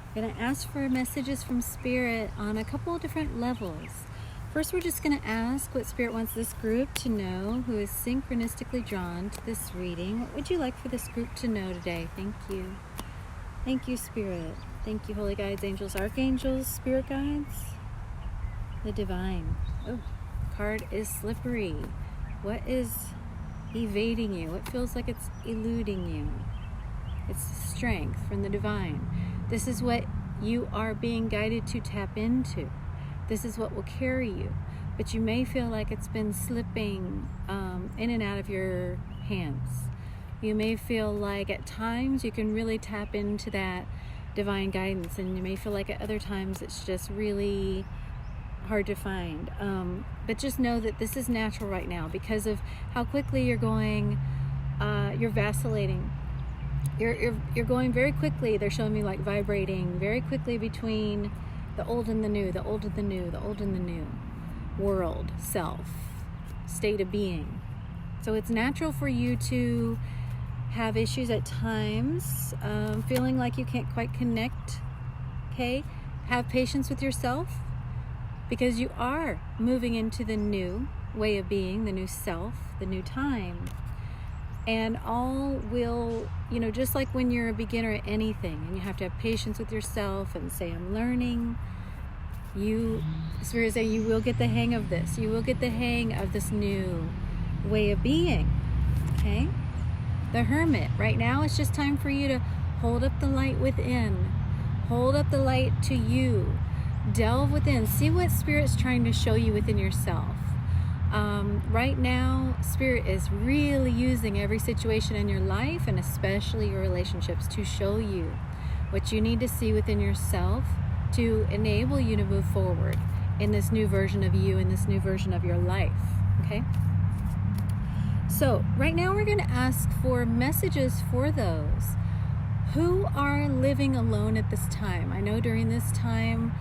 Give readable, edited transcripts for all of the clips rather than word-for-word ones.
I'm going to ask for messages from Spirit on a couple of different levels. First, we're just going to ask what Spirit wants this group to know who is synchronistically drawn to this reading. What would you like for this group to know today? Thank you. Thank you, Spirit. Thank you, Holy Guides, Angels, Archangels, Spirit Guides. The Divine. Oh, card is slippery. What is evading you? What feels like it's eluding you? It's strength from the Divine. This is what you are being guided to tap into. This is what will carry you. But you may feel like it's been slipping in and out of your hands. You may feel like at times you can really tap into that divine guidance, and you may feel like at other times it's just really hard to find. But just know that this is natural right now because of how quickly you're going. You're vacillating. You're going very quickly. They're showing me like vibrating very quickly between the old and the new, the old and the new, the old and the new. World, self, state of being. So it's natural for you to have issues at times, feeling like you can't quite connect. Okay? Have patience with yourself because you are moving into the new way of being, the new self, the new time. And all will, just like when you're a beginner at anything and you have to have patience with yourself and say, I'm learning, Spirit is saying you will get the hang of this. You will get the hang of this new way of being, okay? The Hermit, right now it's just time for you to hold up the light within. Hold up the light to you. Delve within. See what Spirit's trying to show you within yourself. Right now, Spirit is really using every situation in your life and especially your relationships to show you what you need to see within yourself to enable you to move forward in this new version of you, in this new version of your life, okay? So right now we're going to ask for messages for those who are living alone at this time. I know during this time,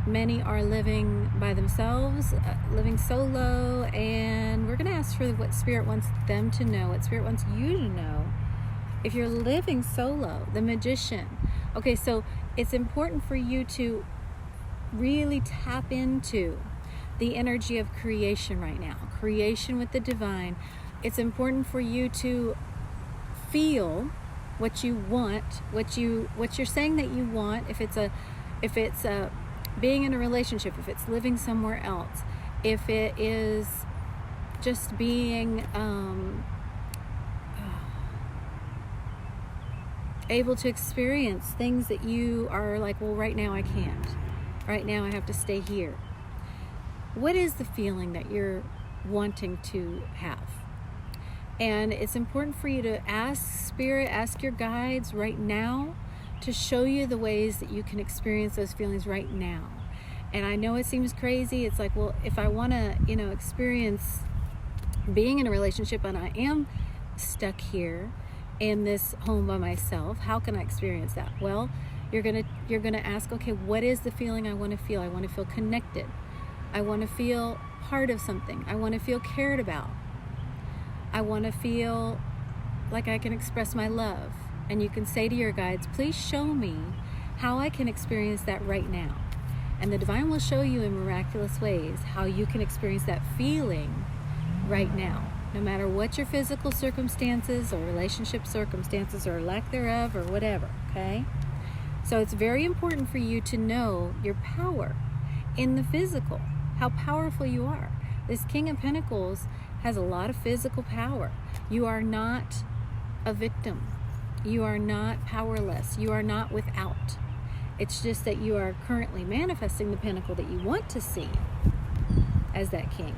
many are living by themselves, living solo, and we're going to ask for what Spirit wants them to know, what Spirit wants you to know. If you're living solo, the Magician. Okay, so it's important for you to really tap into the energy of creation right now. Creation with the Divine. It's important for you to feel what you want, what you're saying that you want. If it's being in a relationship, if it's living somewhere else, if it is just being able to experience things that you are like, well, right now I can't. Right now I have to stay here. What is the feeling that you're wanting to have? And it's important for you to ask Spirit, ask your guides right now to show you the ways that you can experience those feelings right now. And I know it seems crazy. It's like, well, if I want to, experience being in a relationship and I am stuck here in this home by myself, how can I experience that? Well, you're gonna ask, okay, what is the feeling I want to feel? I want to feel connected. I want to feel part of something. I want to feel cared about. I want to feel like I can express my love. And you can say to your guides, please show me how I can experience that right now. And the Divine will show you in miraculous ways how you can experience that feeling right now, no matter what your physical circumstances or relationship circumstances or lack thereof or whatever, okay? So it's very important for you to know your power in the physical, how powerful you are. This King of Pentacles has a lot of physical power. You are not a victim. You are not powerless. You are not without. It's just that you are currently manifesting the pinnacle that you want to see as that king.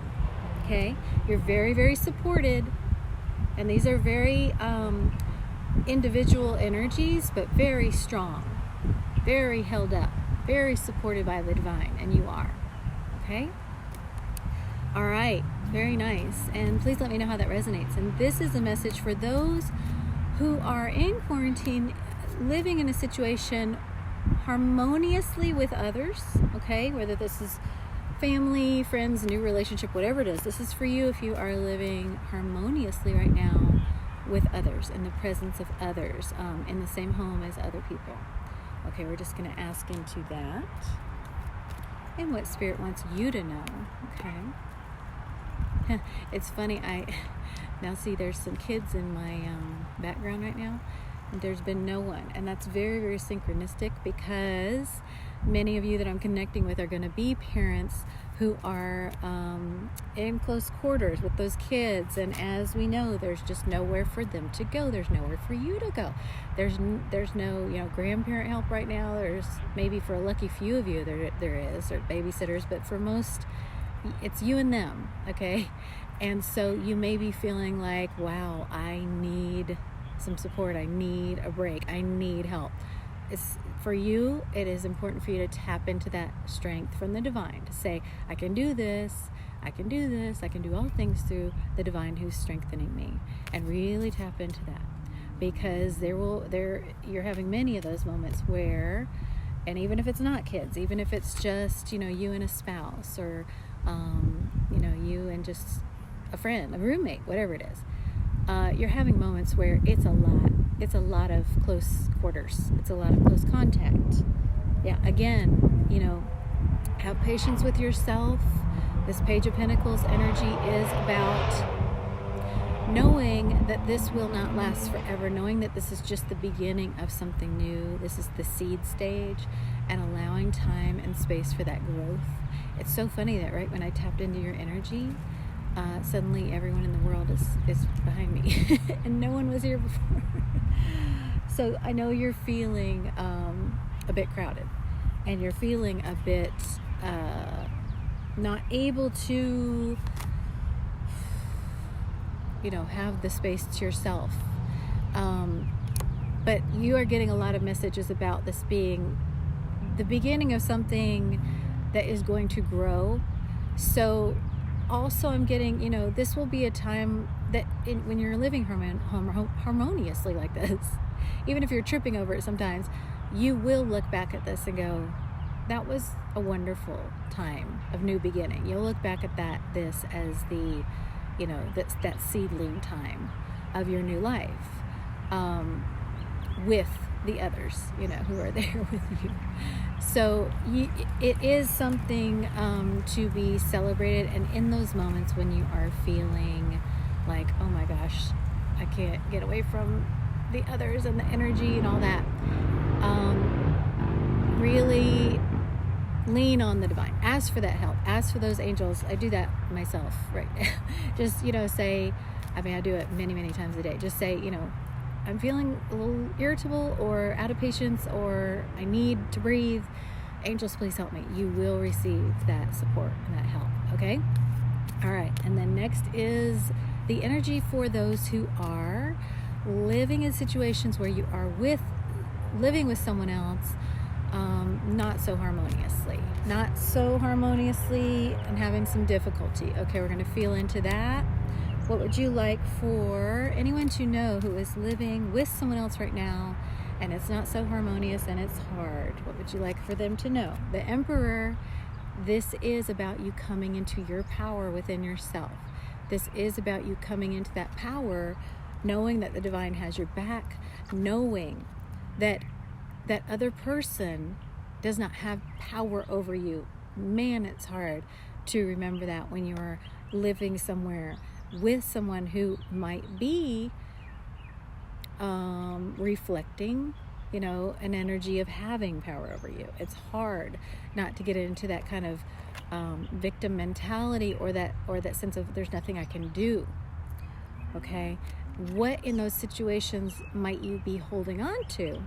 Okay? You're very, very supported. And these are very individual energies, but very strong, very held up, very supported by the Divine. And you are. Okay? All right. Very nice. And please let me know how that resonates. And this is a message for those who are in quarantine, living in a situation harmoniously with others, okay? Whether this is family, friends, new relationship, whatever it is, this is for you if you are living harmoniously right now with others, in the presence of others, in the same home as other people. Okay, we're just going to ask into that and what Spirit wants you to know. Okay. It's funny, now see there's some kids in my background right now, and there's been no one, and that's very, very synchronistic, because many of you that I'm connecting with are going to be parents who are in close quarters with those kids, and as we know, there's just nowhere for them to go. There's nowhere for you to go. There's no grandparent help right now. There's maybe for a lucky few of you there is, or babysitters, but for most it's you and them. Okay, and so you may be feeling like, wow, I need some support. I need a break. I need help. For you, it is important for you to tap into that strength from the divine, to say, I can do this, I can do this, I can do all things through the divine who's strengthening me, and really tap into that, because you're having many of those moments where, and even if it's not kids, even if it's just you and a spouse, or you and just a friend, a roommate, whatever it is, you're having moments where it's a lot of close quarters. It's a lot of close contact. Yeah, again, have patience with yourself. This Page of Pentacles energy is about knowing that this will not last forever, knowing that this is just the beginning of something new. This is the seed stage, and allowing time and space for that growth. It's so funny that right when I tapped into your energy, suddenly everyone in the world is behind me and no one was here before. So I know you're feeling a bit crowded, and you're feeling a bit not able to have the space to yourself, but you are getting a lot of messages about this being the beginning of something that is going to grow. So also I'm getting, this will be a time that when you're living harmoniously like this, even if you're tripping over it sometimes, you will look back at this and go, that was a wonderful time of new beginning. You'll look back at this as the, that seedling time of your new life, with the others, who are there with you. So it is something to be celebrated, and in those moments when you are feeling like, oh my gosh, I can't get away from the others and the energy and all that, really lean on the divine. Ask for that help. Ask for those angels. I do that myself right now. Just, say, I do it many, many times a day. Just say, I'm feeling a little irritable or out of patience, or I need to breathe. Angels, please help me. You will receive that support and that help. Okay? All right. And then next is the energy for those who are living in situations where you are living with someone else, not so harmoniously and having some difficulty. Okay, we're going to feel into that. What would you like for anyone to know who is living with someone else right now, and it's not so harmonious and it's hard? What would you like for them to know? The Emperor, this is about you coming into your power within yourself. This is about you coming into that power, knowing that the divine has your back, knowing that that other person does not have power over you. Man, it's hard to remember that when you're living somewhere with someone who might be reflecting, an energy of having power over you. It's hard not to get into that kind of victim mentality, or that sense of there's nothing I can do. Okay, what in those situations might you be holding on to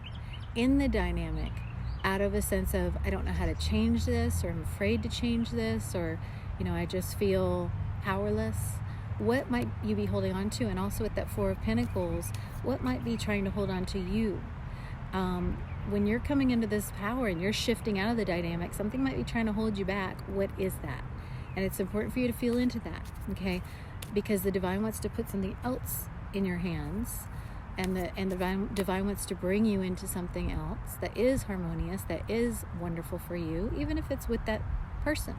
in the dynamic, out of a sense of, I don't know how to change this, or I'm afraid to change this, or I just feel powerless? What might you be holding on to? And also with that Four of Pentacles, what might be trying to hold on to you? When you're coming into this power and you're shifting out of the dynamic, something might be trying to hold you back. What is that? And it's important for you to feel into that, okay? Because the divine wants to put something else in your hands, and the divine wants to bring you into something else that is harmonious, that is wonderful for you, even if it's with that person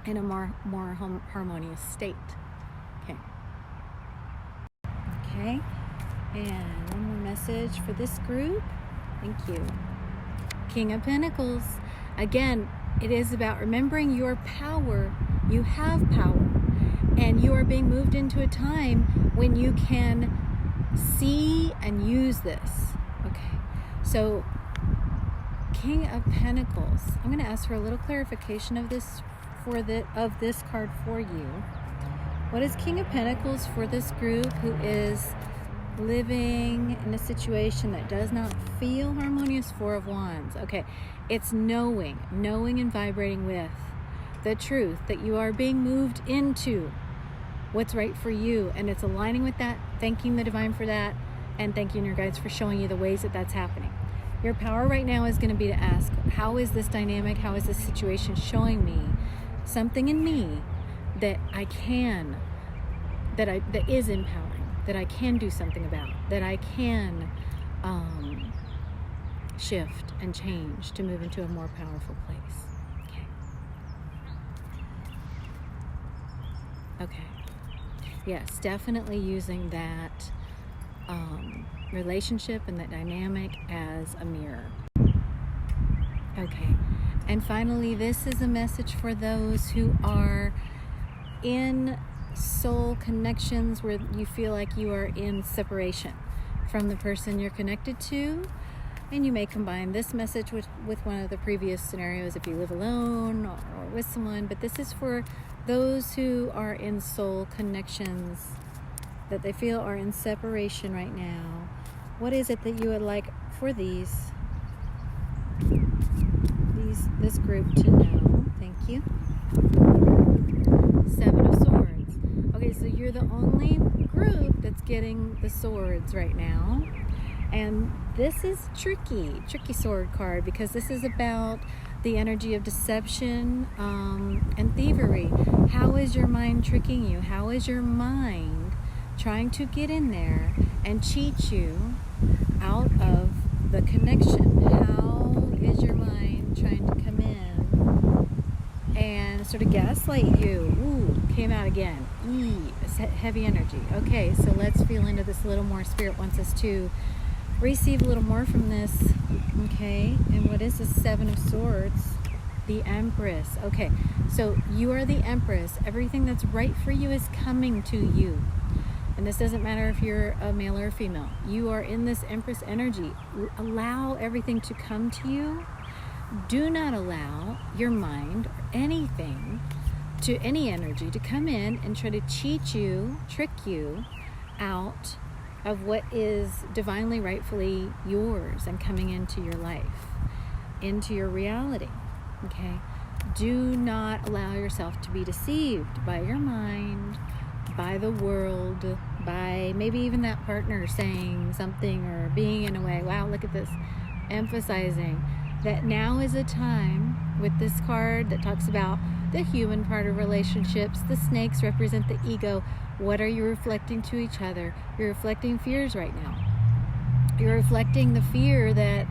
in a more harmonious state. Okay, and one more message for this group. Thank you. King of Pentacles. Again, it is about remembering your power. You have power. And you are being moved into a time when you can see and use this. Okay. So, King of Pentacles. I'm going to ask for a little clarification of this this card for you. What is King of Pentacles for this group who is living in a situation that does not feel harmonious? Four of Wands. Okay, it's knowing and vibrating with the truth that you are being moved into what's right for you, and it's aligning with that, thanking the divine for that, and thanking your guides for showing you the ways that that's happening. Your power right now is going to be to ask, how is this dynamic, how is this situation showing me something in me that I can, that is empowering, that I can do something about, that I can shift and change to move into a more powerful place. Okay. Yes, definitely using that relationship and that dynamic as a mirror. Okay. And finally, this is a message for those who are in soul connections where you feel like you are in separation from the person you're connected to. And you may combine this message with one of the previous scenarios if you live alone or with someone. But this is for those who are in soul connections that they feel are in separation right now. What is it that you would like for this group to know? Thank you. Seven of Swords. Okay, so you're the only group that's getting the swords right now. And this is tricky sword card, because this is about the energy of deception and thievery. How is your mind tricking you? How is your mind trying to get in there and cheat you out of the connection? How is your mind trying to come in and sort of gaslight you? Ooh, came out again. Heavy energy. Okay, so let's feel into this a little more. Spirit wants us to receive a little more from this. Okay, and what is the Seven of Swords? The Empress. Okay, so you are the Empress. Everything that's right for you is coming to you. And this doesn't matter if you're a male or a female. You are in this Empress energy. Allow everything to come to you. Do not allow your mind or anything, to any energy, to come in and try to cheat you, trick you out of what is divinely, rightfully yours and coming into your life, into your reality. Okay? Do not allow yourself to be deceived by your mind, by the world, by maybe even that partner saying something or being in a way. Wow, look at this. Emphasizing that now is a time with this card that talks about the human part of relationships. The snakes represent the ego. What are you reflecting to each other? You're reflecting fears right now. You're reflecting the fear that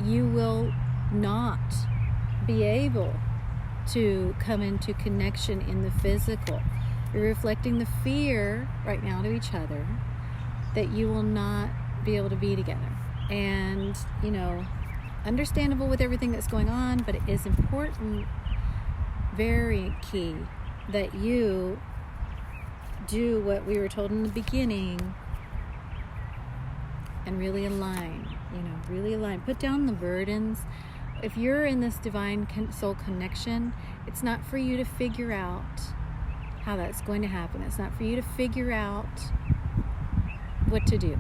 you will not be able to come into connection in the physical. You're reflecting the fear right now to each other that you will not be able to be together. And, you know, understandable with everything that's going on, but it is important, very key, that you do what we were told in the beginning and really align, really align. Put down the burdens. If you're in this divine soul connection, it's not for you to figure out how that's going to happen. It's not for you to figure out what to do.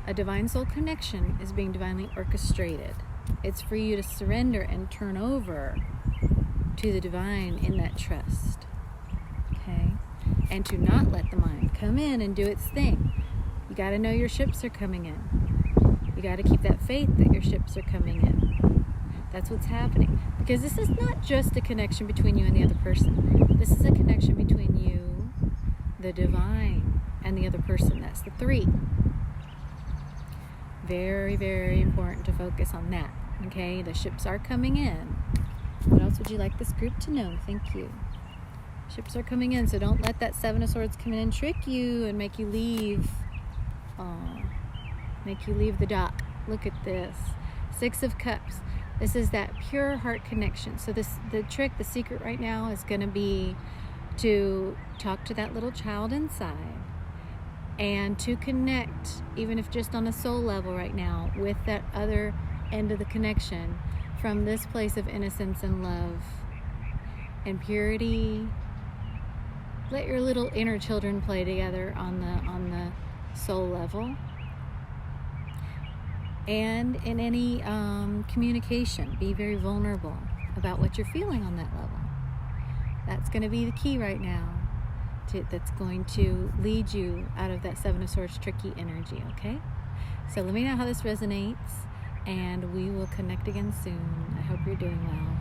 A divine soul connection is being divinely orchestrated. It's for you to surrender and turn over to the divine in that trust. Okay? And to not let the mind come in and do its thing. You got to know your ships are coming in. You got to keep that faith that your ships are coming in. That's what's happening. Because this is not just a connection between you and the other person. This is a connection between you, the divine, and the other person. That's the three. Very, very important to focus on that. Okay? The ships are coming in. What else would you like this group to know? Thank you. Ships are coming in, so don't let that Seven of Swords come in and trick you and make you leave the dock. Look at this. Six of Cups. This is that pure heart connection. So the secret right now is going to be to talk to that little child inside and to connect, even if just on a soul level right now, with that other end of the connection from this place of innocence and love and purity. Let your little inner children play together on the soul level. And in any communication, be very vulnerable about what you're feeling on that level. That's going to be the key right now. That's going to lead you out of that Seven of Swords tricky energy, okay? So let me know how this resonates, and we will connect again soon. I hope you're doing well.